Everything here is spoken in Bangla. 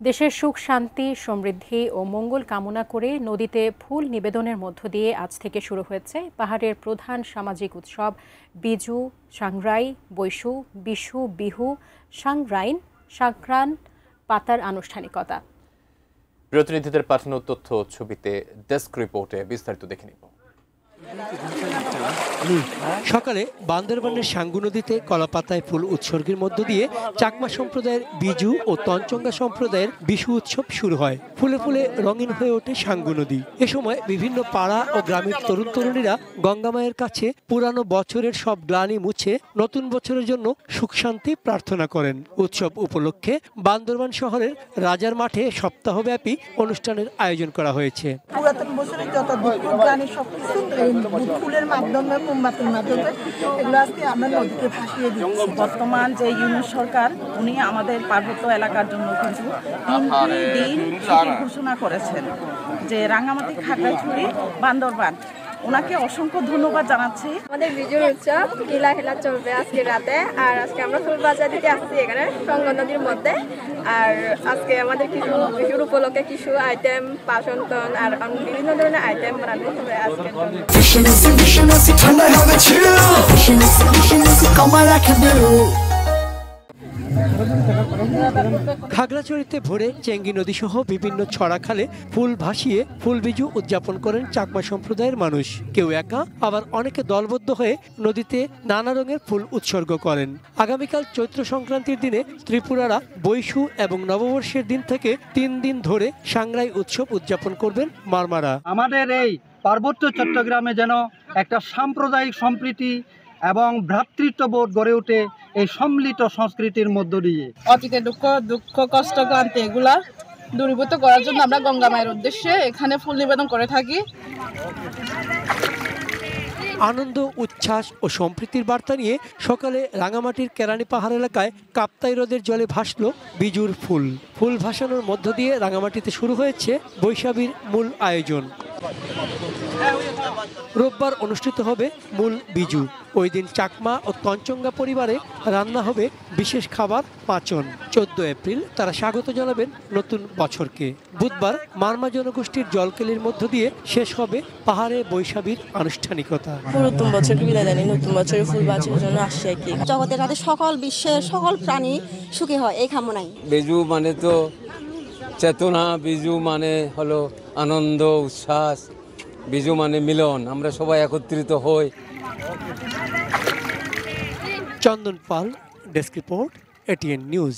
দেশের সুখ শান্তি সমৃদ্ধি ও মঙ্গল কামনা করে নদীতে ফুল নিবেদনের মধ্য দিয়ে আজ থেকে শুরু হয়েছে পাহাড়ের প্রধান সামাজিক উৎসব বিজু সাংরাই বৈশু বিশু বিহু সাংরাইন সংক্রান পাতার আনুষ্ঠানিকতা। প্রতিনিধিদের পাঠানো তথ্য ছবিতে ডেস্ক রিপোর্টে বিস্তারিত দেখে নিব। সকালে বান্দরবানের সাঙ্গু নদীতে কলাপাতায় ফুল উৎসর্গের মধ্য দিয়ে চাকমা সম্প্রদায়ের বিজু ও তঞ্চঙ্গা সম্প্রদায়ের বিশু উৎসব শুরু হয়। ফুলে ফুলে রঙিন হয়ে ওঠে সাঙ্গু নদী। এ সময় বিভিন্ন পাড়া ও গ্রামের তরুণ তরুণীরা গঙ্গামায়ের কাছে পুরানো বছরের সব গ্লানি মুছে নতুন বছরের জন্য সুখ শান্তি প্রার্থনা করেন। উৎসব উপলক্ষে বান্দরবান শহরের রাজার মাঠে সপ্তাহব্যাপী অনুষ্ঠানের আয়োজন করা হয়েছে। পুরাতন বছরের যত গ্লানি সবকিছু ফুলের মাধ্যমে মোমবাতির মাধ্যমে এগুলো আজকে আমরা নদীকে ভাসিয়ে দিচ্ছি। বর্তমান যে ইউনিট সরকার উনি আমাদের পার্বত্য এলাকার জন্য কিন্তু 3টি দিন ছুটি ঘোষণা করেছেন, যে রাঙ্গামাটি খাগড়াছড়ি বান্দরবান। ওনাকে অসংখ্য ধন্যবাদ জানাচ্ছি। আমাদের বিজুর উৎসব কিলা খেলা চলবে আজকে রাতে, আর আজকে আমরা ফুল বাজার দিতে আসছি এখানে সঙ্গ নদীর মধ্যে। আর আজকে আমাদের কিছু বিজুর উপলক্ষে কিছু আইটেম পাশন্তন আর বিভিন্ন ধরনের আইটেম বানানো হবে আজকে। খাগড়াছড়িতে ভোরে চেঙ্গি নদী সহ বিভিন্ন ছড়া খালে ফুল ভাসিয়ে ফুল বিজু উদযাপন করেন চাকমা সম্প্রদায়ের মানুষ। কেউ একা, আবার অনেকে দলবদ্ধ হয়ে নদীতে নানা রঙের ফুল উৎসর্গ করেন। আগামীকাল চৈত্র সংক্রান্তির দিনে ত্রিপুরারা বৈশু এবং নববর্ষের দিন থেকে 3 দিন ধরে সাংরাই উৎসব উদযাপন করবেন মারমারা। আমাদের এই পার্বত্য চট্টগ্রামে যেন একটা সাম্প্রদায়িক সম্প্রীতি এবং ভ্রাতৃত্ববোধ গড়ে ওঠে এই সম্মিলিত সংস্কৃতির মধ্য দিয়ে। অতীতের দুঃখ কষ্ট ক্লান্তি এগুলা দূরীভূত করার জন্য আমরা গঙ্গা মায়ের উদ্দেশ্যে এখানে ফুল নিবেদন করে থাকি। আনন্দ উচ্ছ্বাস ও সম্প্রীতির বার্তা নিয়ে সকালে রাঙামাটির কেরানি পাহাড় এলাকায় কাপ্তাই হ্রদের জলে ভাসল বিজুর ফুল। ফুল ভাসানোর মধ্য দিয়ে রাঙামাটিতে শুরু হয়েছে বৈশাখীর মূল আয়োজন। রোববার অনুষ্ঠিত হবে মূল বিজু। ওই দিন চাকমা ও তঞ্চঙ্গা পরিবারে রান্না হবে বিশেষ খাবার পাঁচন। 14 এপ্রিল তারা স্বাগত জানাবেন নতুন বছরকে। বুধবার মারমা জনগোষ্ঠীর জলকেলির মধ্য দিয়ে শেষ হবে পাহাড়ে বৈশাখীর আনুষ্ঠানিকতা। নতুন বছরকে বিদায় জানি, নতুন বছরে ফুল বাঁচার জন্য আসছে আর কি। জগতের রাতে সকল বিশ্বের সকল প্রাণী সুখী হয় এই কামনাই। বিজু মানে তো চেতনা, বিজু মানে হলো আনন্দ উচ্ছ্বাস, বিজু মানে মিলন, আমরা সবাই একত্রিত হই। চন্দন পাল, ডেস্ক রিপোর্ট, এটিএন নিউজ।